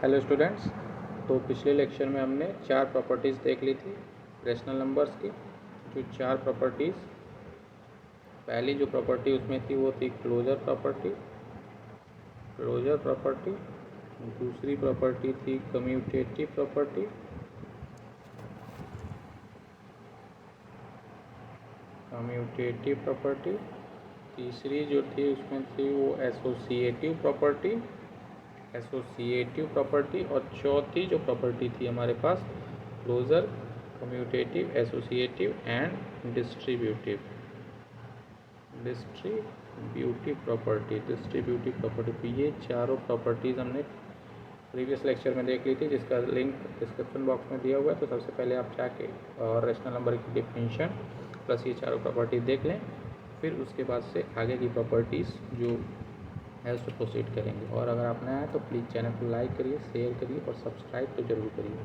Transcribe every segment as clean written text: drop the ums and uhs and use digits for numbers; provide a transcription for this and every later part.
Hello students. तो पिछले lecture में हमने 4 प्रॉपर्टीज़ देख ली थी रेशनल नंबर्स की। जो 4 प्रॉपर्टीज़, पहली जो प्रॉपर्टी उसमें थी वो थी क्लोजर प्रॉपर्टी। दूसरी प्रॉपर्टी थी कम्यूटेटिव प्रॉपर्टी। तीसरी जो थी उसमें थी वो एसोसिएटिव प्रॉपर्टी। और चौथी जो प्रॉपर्टी थी हमारे पास closure, commutative, associative and distributive property. तो ये चारों प्रॉपर्टीज़ हमने प्रीवियस लेक्चर में देख ली थी, जिसका लिंक डिस्क्रिप्शन बॉक्स में दिया हुआ है। तो सबसे पहले आप जाके और रेशनल नंबर की डिफिनीशन प्लस ये चारों प्रॉपर्टी देख लें, फिर उसके बाद से आगे की प्रॉपर्टीज़ जो है उससे प्रोसीड करेंगे। और अगर आप नया है तो प्लीज़ चैनल को लाइक करिए, शेयर करिए और सब्सक्राइब तो ज़रूर करिए।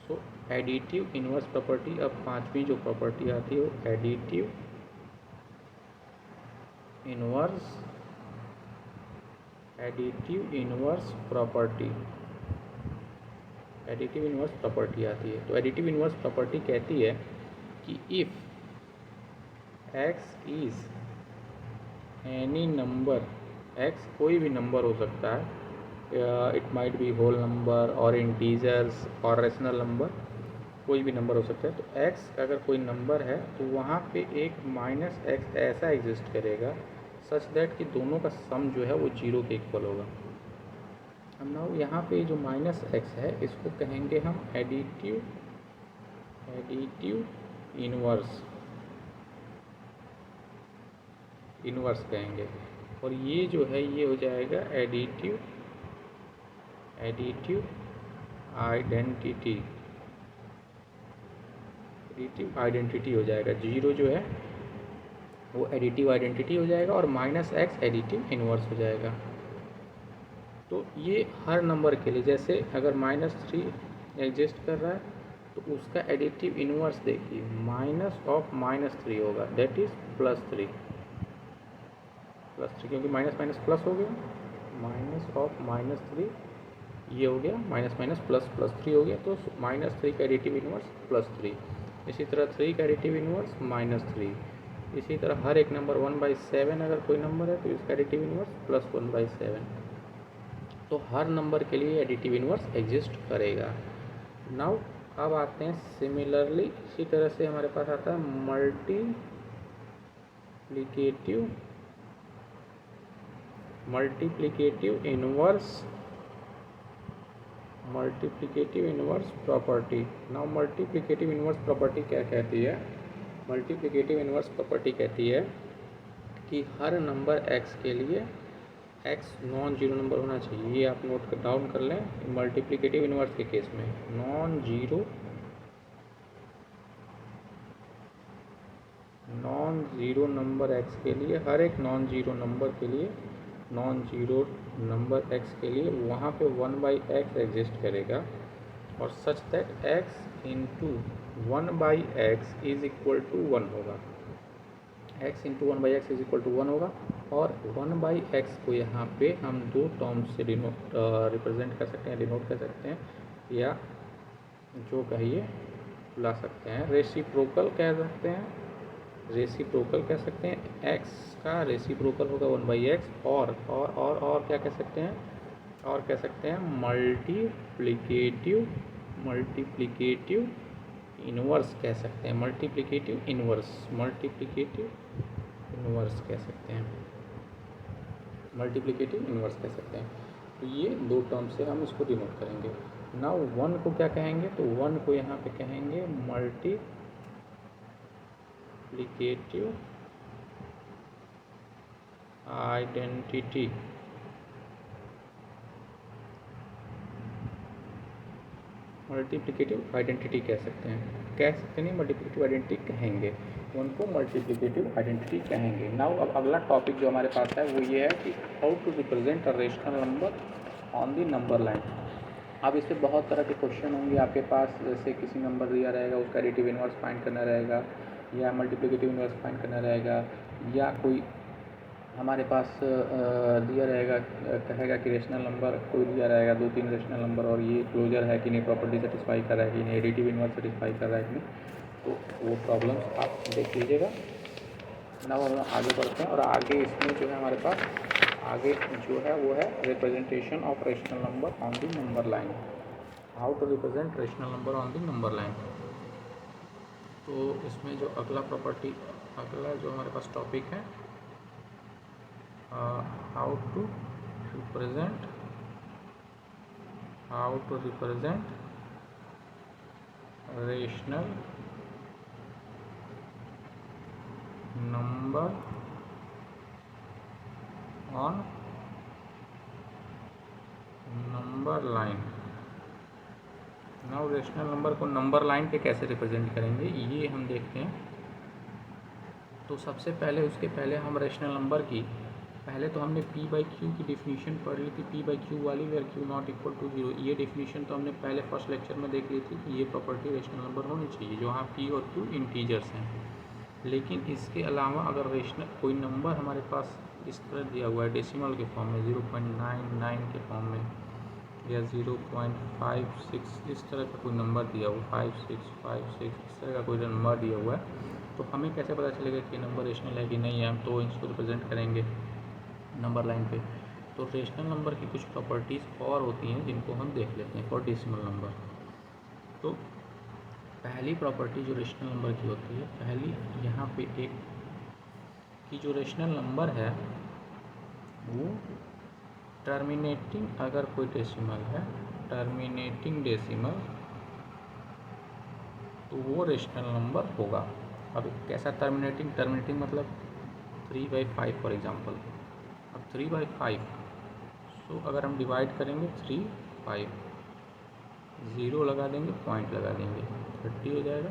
सो एडिटिव इन्वर्स प्रॉपर्टी, अब पांचवी जो प्रॉपर्टी आती है वो एडिटिव इन्वर्स प्रॉपर्टी आती है। तो एडिटिव इन्वर्स प्रॉपर्टी कहती है कि if x is any number, x कोई भी नंबर हो सकता है, it might be whole number और इंटीजर्स और रेशनल नंबर, कोई भी नंबर हो सकता है। तो x अगर कोई नंबर है तो वहाँ पे एक -x ऐसा एग्जिस्ट करेगा सच दैट कि दोनों का सम जो है वो 0 के इक्वल होगा। हम नाउ यहाँ पे जो -x है इसको कहेंगे हम एडिटिव इन्वर्स कहेंगे। और ये जो है ये हो जाएगा एडिटिव आइडेंटिटी हो जाएगा। 0 जो है वो एडिटिव आइडेंटिटी हो जाएगा और -x एडिटिव इन्वर्स हो जाएगा। तो ये हर नंबर के लिए, जैसे अगर -3 एग्जिस्ट कर रहा है तो उसका एडिटिव इन्वर्स देखिए -3 होगा, दैट इज़ +3, क्योंकि माइनस प्लस हो गया, -3 ये हो गया, +3 हो गया, तो -3 का एडिटिव इन्वर्स +3। इसी तरह 3 का एडिटिव इन्वर्स -3। इसी तरह हर एक नंबर 1/7 अगर कोई नंबर है तो इसका एडिटिव इन्वर्स +1/7। तो हर नंबर के लिए एडिटिव इन्वर्स एग्जिस्ट करेगा। नाउ अब आते हैं सिमिलरली, इसी तरह से हमारे पास आता है multiplicative inverse property. Now multiplicative inverse property क्या कहती है? मल्टीप्लिकेटिव इन्वर्स प्रॉपर्टी कहती है कि हर नंबर x के लिए x नॉन जीरो नंबर होना चाहिए। ये आप नोट डाउन कर लें, मल्टीप्लिकेटिव इन्वर्स के केस में नॉन जीरो नंबर x के लिए, हर एक नॉन जीरो नंबर x के लिए वहाँ पे 1/x एग्जिस्ट करेगा और such that x into 1/x is equal to 1 होगा। x into 1/x is equal to 1 होगा और 1/x को यहाँ पे हम दो टर्म्स से रिप्रेजेंट कर सकते हैं, डिनोट कर सकते हैं, या जो कहिए बुला सकते हैं, रेसिप्रोकल कह सकते हैं। x का रेसिप्रोकल होगा 1/x और क्या कह सकते हैं, और कह सकते हैं मल्टीप्लिकेटिव इन्वर्स कह सकते हैं, मल्टीप्लिकेटिव इन्वर्स कह सकते हैं। तो ये दो टर्म से हम इसको डिनोट करेंगे। नाउ 1 को क्या कहेंगे? तो 1 को यहाँ पे कहेंगे मल्टीप्लिकेटिव आइडेंटिटी। कह सकते हैं, नहीं मल्टीप्लिकेटिव आइडेंटिटी कहेंगे, उनको मल्टीप्लिकेटिव आइडेंटिटी कहेंगे। नाउ अब अगला टॉपिक जो हमारे पास है वो ये है कि how to represent a rational number on the number line. अब इससे बहुत तरह के क्वेश्चन होंगे आपके पास, जैसे किसी नंबर दिया रहेगा उसका एडिटिव इन्वर्स फाइंड करना रहेगा, या मल्टीप्लिकेटिव इन्वर्स फाइंड करना रहेगा, या कोई हमारे पास दिया रहेगा, कहेगा कि रेशनल नंबर कोई दिया रहेगा 2-3 रेशनल नंबर और ये क्लोजर है कि नहीं, प्रॉपर्टी सेटिस्फाई कर रहा है कि नहीं, एडिटिव इन्वर्स सेटिस्फाई कर रहा है कि नहीं, तो वो प्रॉब्लम्स आप देख लीजिएगा। नाउ हम आगे बढ़ते हैं और आगे इसमें जो है हमारे पास आगे जो है वो है representation of rational number on the number line, how to represent rational number on the number line. तो इसमें जो अगला जो हमारे पास टॉपिक है, how to represent rational number on number line। Now rational number को नंबर लाइन पे कैसे रिप्रेजेंट करेंगे ये हम देखते हैं। तो सबसे पहले उसके पहले हम रेशनल नंबर की पहले तो हमने P बाई क्यू की डिफिनीशन पढ़ ली थी, P बाई क्यू वाली, where Q not equal to 0। ये डिफिनीशन तो हमने पहले फर्स्ट लेक्चर में देख ली थी कि ये प्रॉपर्टी रेशनल नंबर होनी चाहिए जहाँ P और Q इंटीजर्स हैं। लेकिन इसके अलावा अगर रेशनल कोई नंबर हमारे पास इस तरह दिया हुआ है डेसिमल के फॉर्म में, 0.99 के फॉर्म में या 0.56 इस तरह का कोई नंबर दिया हुआ, 5656 इस तरह का कोई नंबर दिया हुआ है, तो हमें कैसे पता चलेगा कि नंबर रेशनल है कि नहीं है। हम तो इसको रिप्रेजेंट करेंगे नंबर लाइन पे। तो रेशनल नंबर की कुछ प्रॉपर्टीज़ और होती हैं जिनको हम देख लेते हैं फॉर डेसिमल नंबर। तो पहली प्रॉपर्टी जो रेशनल नंबर की होती है, पहली यहाँ पे एक कि जो रेशनल नंबर है वो टर्मिनेटिंग, अगर कोई डेसिमल है टर्मिनेटिंग डेसिमल, तो वो रेशनल नंबर होगा। अब कैसा टर्मिनेटिंग मतलब 3/5 फॉर एग्जांपल। अब 3/5 सो अगर हम डिवाइड करेंगे 3 5 0 लगा देंगे, पॉइंट लगा देंगे, 30 हो जाएगा।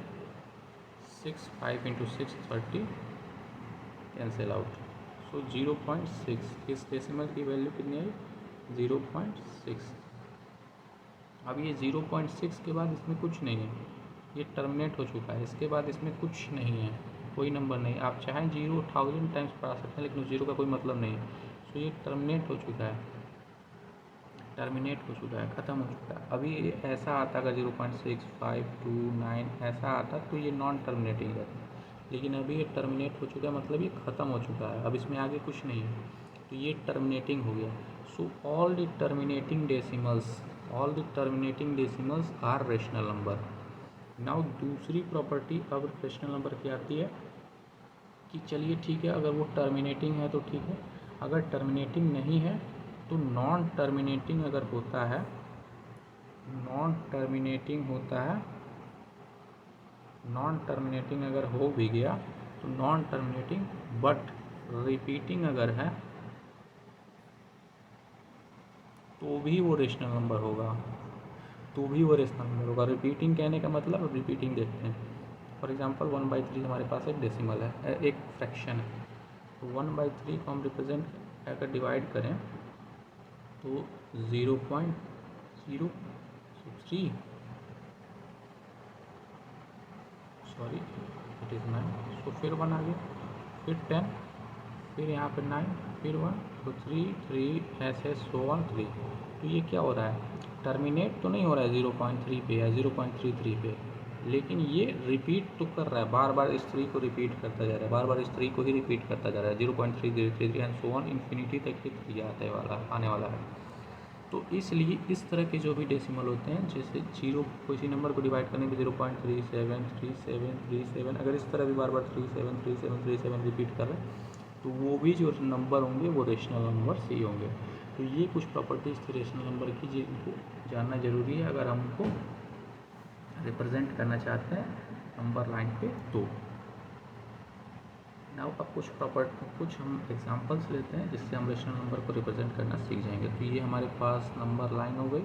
6 5 इंटू 6 30 कैंसिल आउट। सो 0.6 इस डेसिमल की वैल्यू कितनी आई, 0.6। अब ये 0.6 के बाद इसमें कुछ नहीं है, ये टर्मिनेट हो चुका है। इसके बाद इसमें कुछ नहीं है, कोई नंबर नहीं। आप चाहें 0,000 टाइम्स पढ़ा सकते हैं लेकिन 0 का कोई मतलब नहीं है। सो ये टर्मिनेट हो चुका है, ख़त्म हो चुका है। अभी ऐसा आता अगर 0.6529 ऐसा आता तो ये नॉन टर्मिनेटिंग रहता, लेकिन अभी ये टर्मिनेट हो चुका है, मतलब ये ख़त्म हो चुका है, अब इसमें आगे कुछ नहीं है, तो ये टर्मिनेटिंग हो गया। So all the terminating decimals are rational number. Now दूसरी प्रॉपर्टी अब रेशनल नंबर की आती है कि चलिए ठीक है, अगर वो टर्मिनेटिंग है तो ठीक है, अगर टर्मिनेटिंग नहीं है तो नॉन टर्मिनेटिंग अगर होता है, नॉन टर्मिनेटिंग अगर हो भी गया तो नॉन टर्मिनेटिंग बट रिपीटिंग अगर है तो भी वो रेशनल नंबर होगा, रिपीटिंग कहने का मतलब, रिपीटिंग देखते हैं। फॉर एग्जांपल 1/3 हमारे पास एक डेसिमल है, एक फ्रैक्शन है, तो 1/3 को हम रिप्रेजेंट अगर डिवाइड करें तो 0.063 सॉरी इट इज़ 9। तो फिर 1 आ गया, फिर 10, फिर यहाँ पर 9, फिर 1, तो 3 3 ऐसे 3। तो ये क्या हो रहा है, टर्मिनेट तो नहीं हो रहा है 0.3 पे या 0.33 पे, लेकिन ये रिपीट तो कर रहा है, बार बार इस 3 को रिपीट करता जा रहा है, बार बार इस 3 को ही रिपीट करता जा रहा है, 0.3033 एंड सो ऑन इन्फिनिटी तक ये 3 आने वाला है। तो इसलिए इस तरह के जो भी डेसिमल होते हैं, जैसे 0 किसी नंबर को डिवाइड करने पे 0.373737, अगर इस तरह भी बार बार 373737 रिपीट कर रहे हैं तो वो भी जो नंबर होंगे वो रेशनल नंबर्स ही होंगे। तो ये कुछ प्रॉपर्टीज़ थी रेशनल नंबर की जिनको जानना ज़रूरी है अगर हम उनको रिप्रेजेंट करना चाहते हैं नंबर लाइन पे। तो नाउ अब कुछ हम एग्जांपल्स लेते हैं जिससे हम रेशनल नंबर को रिप्रेजेंट करना सीख जाएंगे। तो ये हमारे पास नंबर लाइन हो गई,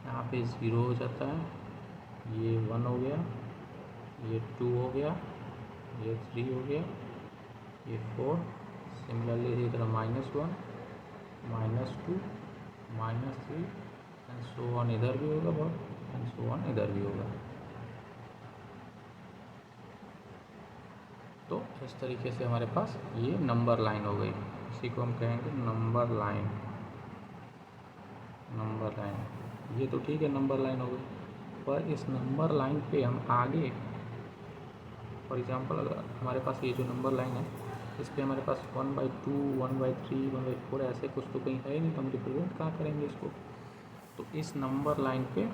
यहाँ पे 0 हो जाता है, ये 1 हो गया, ये 2 हो गया, ये 3 हो गया, ये 4, सिमिलरली इसी तरह -1 -2 -3 एंड सो ऑन, इधर भी होगा बहुत एंड सो ऑन इधर भी होगा। तो इस तरीके से हमारे पास ये नंबर लाइन हो गई, इसी को हम कहेंगे नंबर लाइन। नंबर लाइन ये तो ठीक है, नंबर लाइन हो गई, पर इस नंबर लाइन पे हम आगे फॉर एग्जांपल अगर हमारे पास ये जो नंबर लाइन है इस पर हमारे पास 1/2, 1/3, 1/4 ऐसे कुछ तो कहीं है नहीं, तो हम रिप्रेजेंट कहाँ करेंगे इसको। तो इस नंबर लाइन पे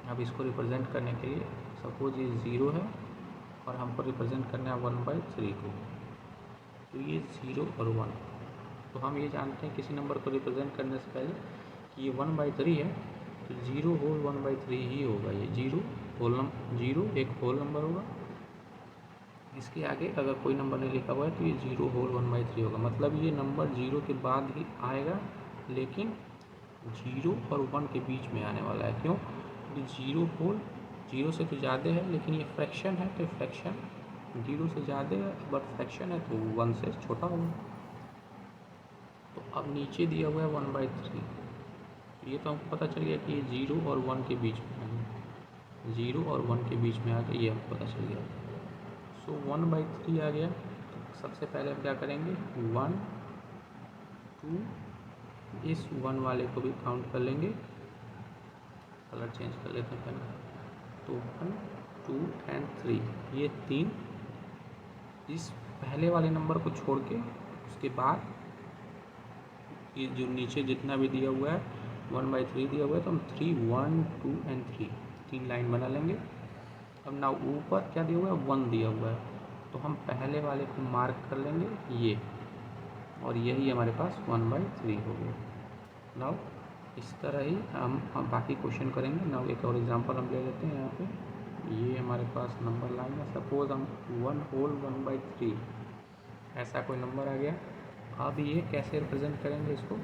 अब इसको रिप्रेजेंट करने के लिए सपोज ये 0 है और हमको रिप्रेजेंट करना है 1/3 को, तो ये 0 और 1। तो हम ये जानते हैं किसी नंबर को रिप्रेजेंट करने से पहले कि ये 1/3 है, तो 0 होल 1/3 ही होगा। ये 0 एक होल नंबर होगा, इसके आगे अगर कोई नंबर नहीं लिखा हुआ है तो ये 0 होल 1/3 होगा। मतलब ये नंबर 0 के बाद ही आएगा, लेकिन 0 और 1 के बीच में आने वाला है। क्यों? क्योंकि 0 होल 0 से तो ज़्यादा है, लेकिन ये फ्रैक्शन है, तो फ्रैक्शन 0 से ज़्यादा है, बट फ्रैक्शन है तो 1 से छोटा होगा। तो अब नीचे दिया हुआ है 1/3, ये तो हमको पता चल गया कि ये 0 और 1 के बीच में है, 0 और 1 के बीच में आ गया, ये हमको पता चल गया। सो 1/3 आ गया। तो सबसे पहले हम क्या करेंगे, 1, 2, इस 1 वाले को भी काउंट कर लेंगे, कलर चेंज कर लेते हैं पहले। तो 1, 2 एंड 3, ये 3 इस पहले वाले नंबर को छोड़ के, उसके बाद ये जो नीचे जितना भी दिया हुआ है 1/3 दिया हुआ है, तो हम 3, 1, 2 एंड 3 लाइन बना लेंगे। अब ना ऊपर क्या दिया हुआ है, 1 दिया हुआ है, तो हम पहले वाले को मार्क कर लेंगे ये, और यही हमारे पास 1/3 हो गया। नाउ इस तरह ही हम बाकी क्वेश्चन करेंगे। नाउ एक और एग्जांपल हम ले लेते हैं। यहाँ पे ये हमारे पास नंबर लाइन है, सपोज हम 1 होल 1/3 ऐसा कोई नंबर आ गया। अब ये कैसे रिप्रेजेंट करेंगे इसको,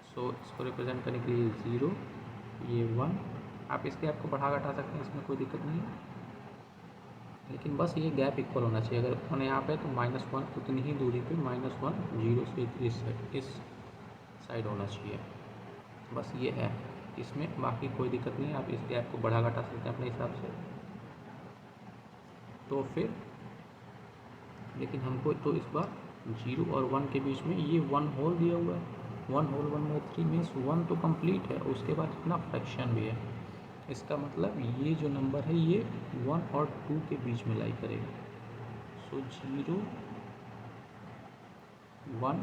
सो इसको रिप्रेजेंट करने के लिए 0, ये 1, आप इसके गैप को बढ़ा घटा सकते हैं, इसमें कोई दिक्कत नहीं है, लेकिन बस ये गैप इक्वल होना चाहिए। अगर 1 यहाँ पे तो -1 उतनी ही दूरी पे -1 0 से इस साइड होना चाहिए, बस ये है, इसमें बाकी कोई दिक्कत नहीं है। आप इस गैप को बढ़ा घटा सकते हैं अपने हिसाब से। तो फिर लेकिन हमको तो इस बार 0 और 1 के बीच में ये 1 होल दिया हुआ है, 1 होल 1/3 मीन्स 1 तो कंप्लीट है, उसके बाद इतना फ्रैक्शन भी है। इसका मतलब ये जो नंबर है ये 1 और 2 के बीच में लाई करेगा। सो 0, 1,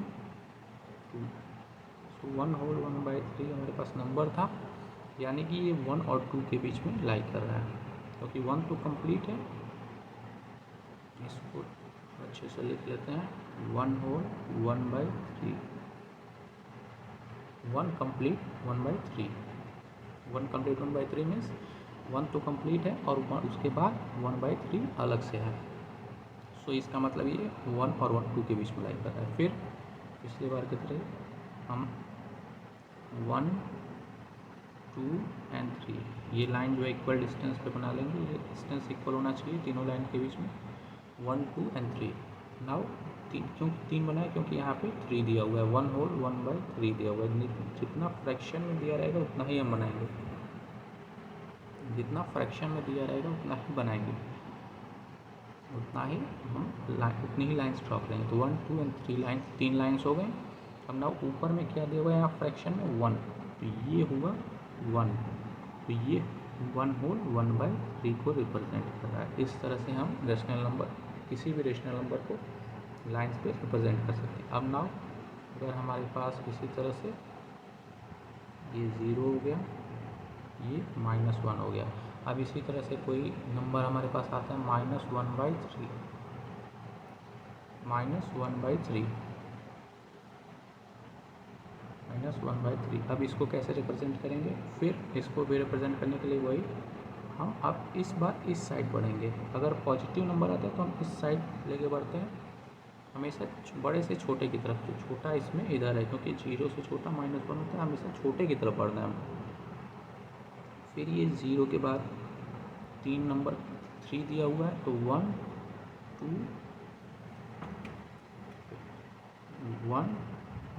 2, सो 1 होल 1/3 हमारे पास नंबर था, यानी कि ये 1 और 2 के बीच में लाई कर रहा है, क्योंकि 1 तो कंप्लीट है। इसको अच्छे से लिख लेते हैं, 1 होल 1/3, 1 कंप्लीट 1/3, 1 कंप्लीट 1/3 मीन्स 1 तो कंप्लीट है और 1 उसके बाद 1/3 अलग से है। सो इसका मतलब ये 1 और 2 के बीच में लाई कर रहा है। फिर पिछली बार की तरह हम 1, 2 एंड 3 ये लाइन जो है इक्वल डिस्टेंस पे बना लेंगे। ये डिस्टेंस इक्वल होना चाहिए तीनों लाइन के बीच में, 1, 2 एंड 3। नाउ क्यों 3 बनाए, क्योंकि यहाँ पे 3 दिया हुआ है, 1 होल 1/3 दिया हुआ है। जितना फ्रैक्शन में दिया रहेगा उतना ही हम बनाएंगे, जितना फ्रैक्शन में दिया रहेगा उतना ही बनाएंगे, उतना ही हम उतनी ही लाइन्स ड्रॉ करेंगे। तो 1, 2 एंड 3 लाइन, 3 लाइन्स हो गए। अब ना ऊपर में क्या दिया हुआ है यहाँ फ्रैक्शन में 1, तो ये हुआ 1, तो ये 1 होल 1/3 को रिप्रेजेंट कर रहा है। इस तरह से हम रेशनल नंबर, किसी भी रेशनल नंबर को लाइन्स पे रिप्रेजेंट कर सकते हैं। अब नाउ अगर हमारे पास इसी तरह से ये 0 हो गया, ये -1 हो गया। अब इसी तरह से कोई नंबर हमारे पास आता है -1/3, -1/3। अब इसको कैसे रिप्रेजेंट करेंगे, फिर इसको भी रिप्रेजेंट करने के लिए वही हम अब इस बार इस साइड बढ़ेंगे। अगर पॉजिटिव नंबर आता है तो हम इस साइड लेके बढ़ते हैं, हमेशा बड़े से छोटे की तरफ। जो छोटा इसमें इधर है, क्योंकि 0 से छोटा -1 होता है, हमेशा छोटे की तरफ बढ़ना है हमको। फिर ये 0 के बाद 3 नंबर 3 दिया हुआ है, तो 1, 2, 1,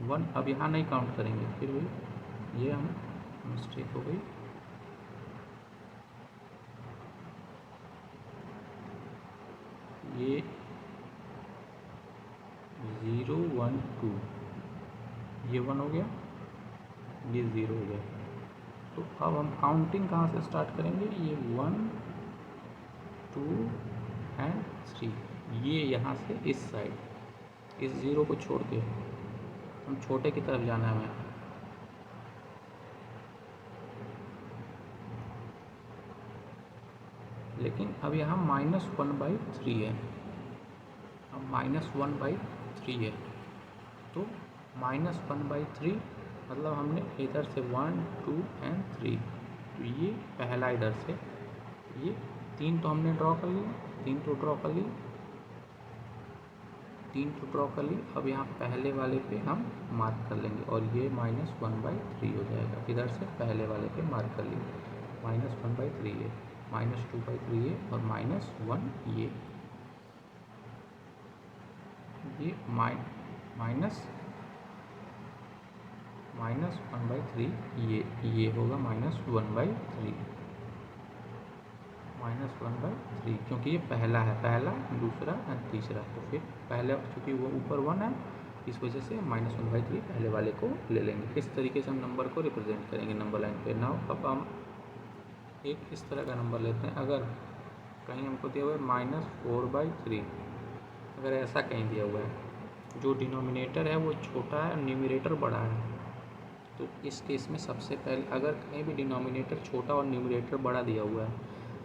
1। अब यहाँ नहीं काउंट करेंगे, फिर भी ये हम मिस्टेक हो गई, ये 0 1 2, ये 1 हो गया, ये 0 हो गया। तो अब हम काउंटिंग कहाँ से स्टार्ट करेंगे, ये 1 2 एंड 3, ये यहाँ से इस साइड, इस 0 को छोड़ के हम छोटे की तरफ जाना है हमें। लेकिन अब यहाँ -1/3 है, अब -1/3 है, तो -1/3 मतलब हमने इधर से 1 2 एंड 3, तो ये पहला इधर से, ये 3 तो हमने ड्रॉ कर लिया, 3 तो ड्रॉ कर ली, 3 तो ड्रॉ कर ली। अब यहाँ पहले वाले पे हम मार्क कर लेंगे और ये -1/3 हो जाएगा। इधर से पहले वाले पे मार्क कर लिए, -1/3 है, -2/3 है और -1 ये -1/3 ये होगा -1/3 क्योंकि ये पहला है, पहला दूसरा और तीसरा, तो फिर पहले चूँकि वो ऊपर 1 है, इस वजह से -1/3 पहले वाले को ले लेंगे। इस तरीके से हम नंबर को रिप्रेजेंट करेंगे नंबर लाइन पे। नाउ अब हम एक इस तरह का नंबर लेते हैं। अगर कहीं हमको दिया हुआ है -4/3, अगर ऐसा कहीं दिया हुआ है, जो डिनोमिनेटर है वो छोटा है और न्यूमरेटर बड़ा है, तो इस केस में सबसे पहले अगर कहीं भी डिनोमिनेटर छोटा और न्यूमरेटर बड़ा दिया हुआ है,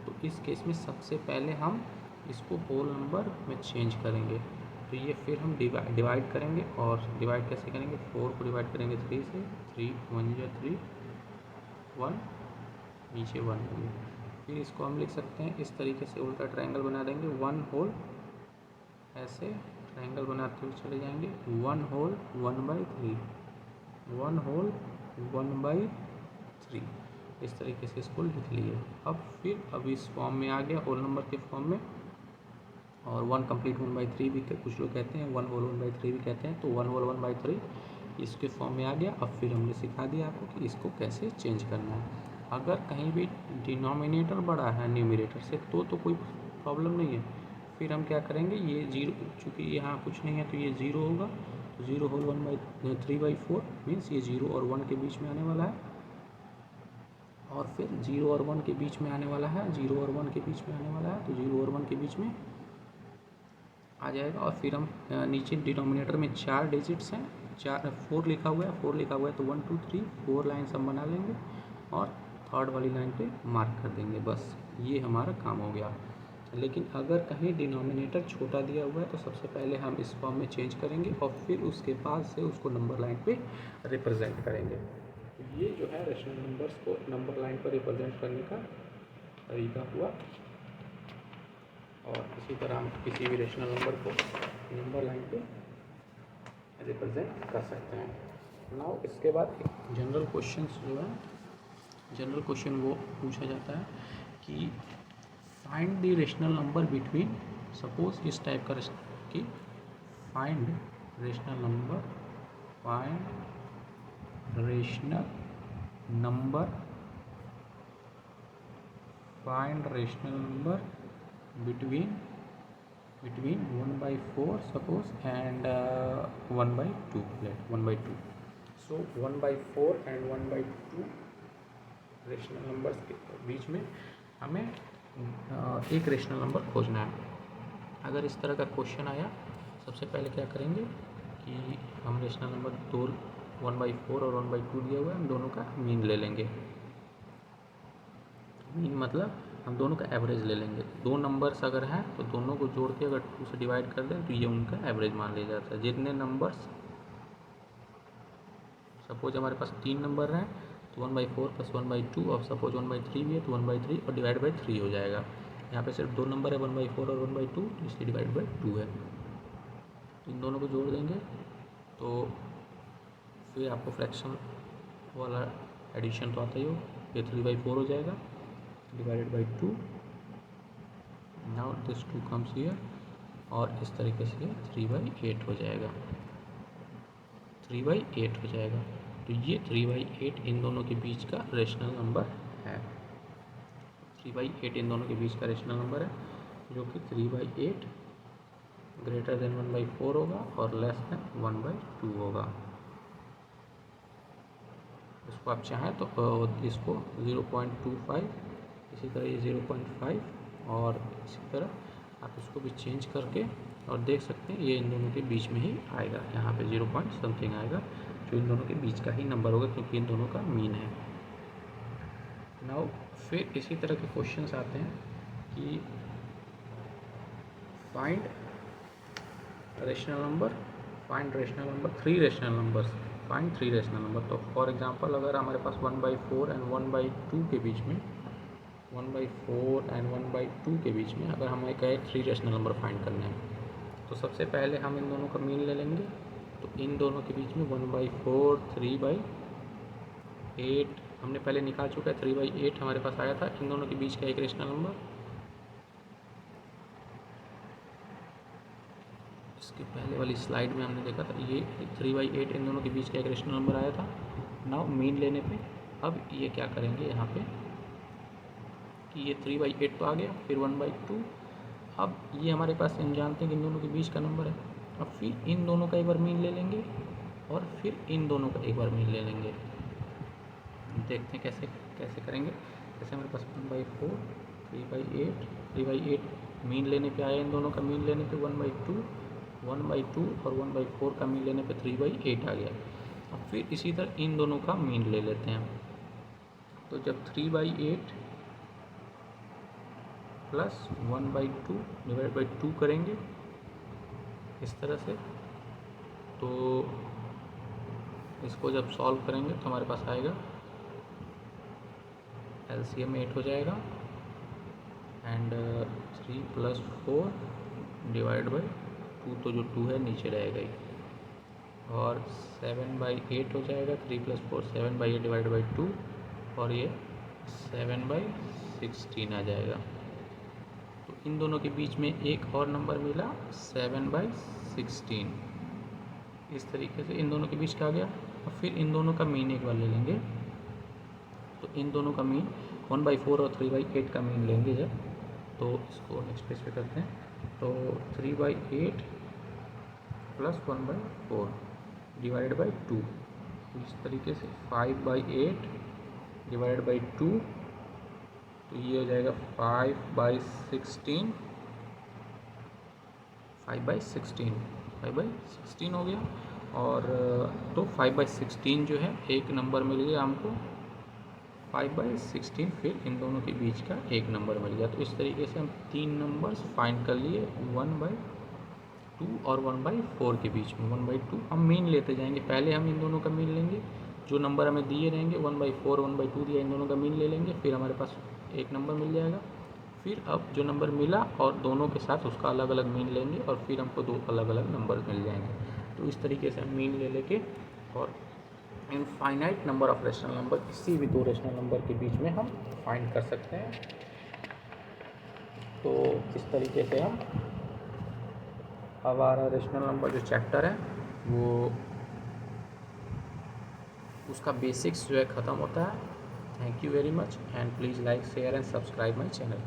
तो इस केस में सबसे पहले हम इसको होल नंबर में चेंज करेंगे। तो ये फिर हम डिवाइड करेंगे, और डिवाइड कैसे करेंगे, 4 को डिवाइड करेंगे 3 से, 3 1 या 3 1 नीचे 1 होगी। फिर इसको हम लिख सकते हैं इस तरीके से, उल्टा ट्रायंगल बना देंगे, 1 होल, ऐसे ट्रायंगल बनाते हुए चले जाएंगे, 1 होल 1/3, 1 होल 1/3, इस तरीके से इसको लिख लिए। अब इस फॉर्म में आ गया, होल नंबर के फॉर्म में, और 1 कंप्लीट 1/3 भी कुछ लोग कहते हैं, 1 होल 1/3 भी कहते हैं, तो 1 होल 1/3 इसके फॉर्म में आ गया। अब फिर हमने सिखा दिया आपको कि इसको कैसे चेंज करना है। अगर कहीं भी डिनोमिनेटर बड़ा है न्यूमरेटर से तो कोई प्रॉब्लम नहीं है, फिर हम क्या करेंगे, ये 0, चूँकि यहाँ कुछ नहीं है तो ये 0 होगा, तो 0 होल 3/4 मीन्स ये 0 और 1 के बीच में आने वाला है, और फिर 0 और 1 के बीच में आने वाला है, 0 और 1 के बीच में आने वाला है, तो 0 और 1 के बीच में आ जाएगा। और फिर हम नीचे डिनोमिनेटर में 4 डिजिट्स हैं, 4 लिखा हुआ है, 4 लिखा हुआ है, तो 1 2 3 4 लाइन्स हम बना लेंगे और थर्ड वाली लाइन पे मार्क कर देंगे, बस ये हमारा काम हो गया। लेकिन अगर कहीं डिनोमिनेटर छोटा दिया हुआ है, तो सबसे पहले हम इस फॉर्म में चेंज करेंगे और फिर उसके बाद से उसको नंबर लाइन पे रिप्रेजेंट करेंगे। ये जो है रेशनल नंबर्स को नंबर लाइन पर रिप्रेजेंट करने का तरीका हुआ, और इसी तरह हम किसी भी रेशनल नंबर को नंबर लाइन पे रिप्रेजेंट कर सकते हैं। नाउ इसके बाद एक जनरल क्वेश्चन जो है, जनरल क्वेश्चन वो पूछा जाता है कि find the rational number between, suppose इस टाइप का कि find rational number, find rational number, find rational number between 1/4 suppose and 1/2, let 1/2, so 1/4 and 1/2 rational numbers के बीच में हमें एक रेशनल नंबर खोजना है। अगर इस तरह का क्वेश्चन आया, सबसे पहले क्या करेंगे कि हम रेशनल नंबर 1/4 और 1/2 दिया हुआ है, हम दोनों का मीन ले लेंगे। मीन मतलब हम दोनों का एवरेज ले लेंगे। दो नंबर्स अगर हैं तो दोनों को जोड़ के अगर 2 से डिवाइड कर दें तो ये उनका एवरेज मान लिया जाता है। जितने नंबर्स, सपोज हमारे पास 3 नंबर हैं तो 1/4 + 1/2, और सपोज 1/3 भी है तो 1/3 और डिवाइड बाई 3 हो जाएगा। यहाँ पे सिर्फ 2 नंबर है, 1/4 और 1/2, तो इसलिए डिवाइड बाई 2 है। तो इन दोनों को जोड़ देंगे तो फिर आपको फ्रैक्शन वाला एडिशन तो आता ही हो, ये 3/4 हो जाएगा divided by 2। Now this 2 comes here, और इस तरीके से 3/8 हो जाएगा, 3/8 हो जाएगा। तो ये 3/8 इन दोनों के बीच का रेशनल नंबर है, 3/8 इन दोनों के बीच का रेशनल नंबर है, जो कि 3/8 ग्रेटर देन 1/4 होगा और लेस देन 1/2 होगा। इसको आप चाहें तो इसको 0.25, इसी तरह ये 0.5 और इसी तरह आप इसको भी चेंज करके और देख सकते हैं ये इन दोनों के बीच में ही आएगा। यहाँ पे 0 पॉइंट समथिंग आएगा जो इन दोनों के बीच का ही नंबर होगा क्योंकि इन दोनों का मीन है। नाउ फिर इसी तरह के क्वेश्चंस आते हैं कि find rational number, find rational number, 3 rational numbers, find 3 rational number. तो फॉर एग्जांपल अगर हमारे पास 1/4 एंड 1/2 के बीच में 1/4 एंड 1/2 के बीच में अगर हमें कहे 3 रेशनल नंबर फाइंड करने हैं तो सबसे पहले हम इन दोनों का मीन ले लेंगे। तो इन दोनों के बीच में 1/4, 3/8 हमने पहले निकाल चुका है, 3/8 हमारे पास आया था इन दोनों के बीच का एक रेशनल नंबर। इसके पहले वाली स्लाइड में हमने देखा था ये 3/8 इन दोनों के बीच का एक रेशनल नंबर आया था। नाउ मीन लेने पे अब ये क्या करेंगे यहाँ पे कि ये 3/8 तो आ गया, फिर 1/2। अब ये हमारे पास हम जानते हैं कि इन दोनों के बीच का नंबर है। अब फिर इन दोनों का एक बार मीन ले लेंगे और फिर इन दोनों का एक बार मीन ले लेंगे। देखते हैं कैसे कैसे करेंगे। जैसे हमारे पास 1/4, 3/8 मीन लेने पे आया, इन दोनों का मीन लेने पे 1/2 और 1/4 का मीन लेने पे 3/8 आ गया। अब फिर इसी तरह इन दोनों का मीन ले लेते हैं। तो जब 3/8 प्लस 1/2 डिवाइड बाई 2 करेंगे इस तरह से, तो इसको जब सॉल्व करेंगे तो हमारे पास आएगा एलसीएम 8 हो जाएगा एंड 3 + 4 डिवाइड बाई 2, तो जो 2 है नीचे रहेगा ही, और 7/8 हो जाएगा। 3 + 4 7/8 डिवाइड बाई 2 और ये 7/16 आ जाएगा। तो इन दोनों के बीच में एक और नंबर मिला 7/16। इस तरीके से इन दोनों के बीच का आ गया। और फिर इन दोनों का मीन एक बार ले लेंगे। तो इन दोनों का मीन 1/4 और 3/8 का मीन लेंगे जब, तो इसको नेक्स्ट पेज पे करते हैं। तो 3/8 प्लस 1/4 डिवाइड बाई 2, इस तरीके से 5/8 डिवाइड बाई 2, तो ये हो जाएगा 5/16 हो गया। और तो 5/16 जो है एक नंबर मिल गया हमको, 5/16 फिर इन दोनों के बीच का एक नंबर मिल गया। तो इस तरीके से हम 3 नंबर्स फाइंड कर लिए, 1/2 और 1/4 के बीच में। 1/2 हम मीन लेते जाएंगे, पहले हम इन दोनों का मीन लेंगे, जो नंबर हमें दिए रहेंगे 1/4 1/2 दिया, इन दोनों का मीन ले लेंगे, फिर हमारे पास एक नंबर मिल जाएगा। फिर अब जो नंबर मिला और दोनों के साथ उसका अलग अलग मीन लेंगे और फिर हमको 2 अलग अलग नंबर मिल जाएंगे। तो इस तरीके से हम मीन ले लेके और infinite number of rational number किसी भी 2 रेशनल नंबर के बीच में हम फाइंड कर सकते हैं। तो इस तरीके से हम हमारा रेशनल नंबर जो चैप्टर है वो उसका बेसिक्स जो है ख़त्म होता है। Thank you very much and please like share and subscribe my channel.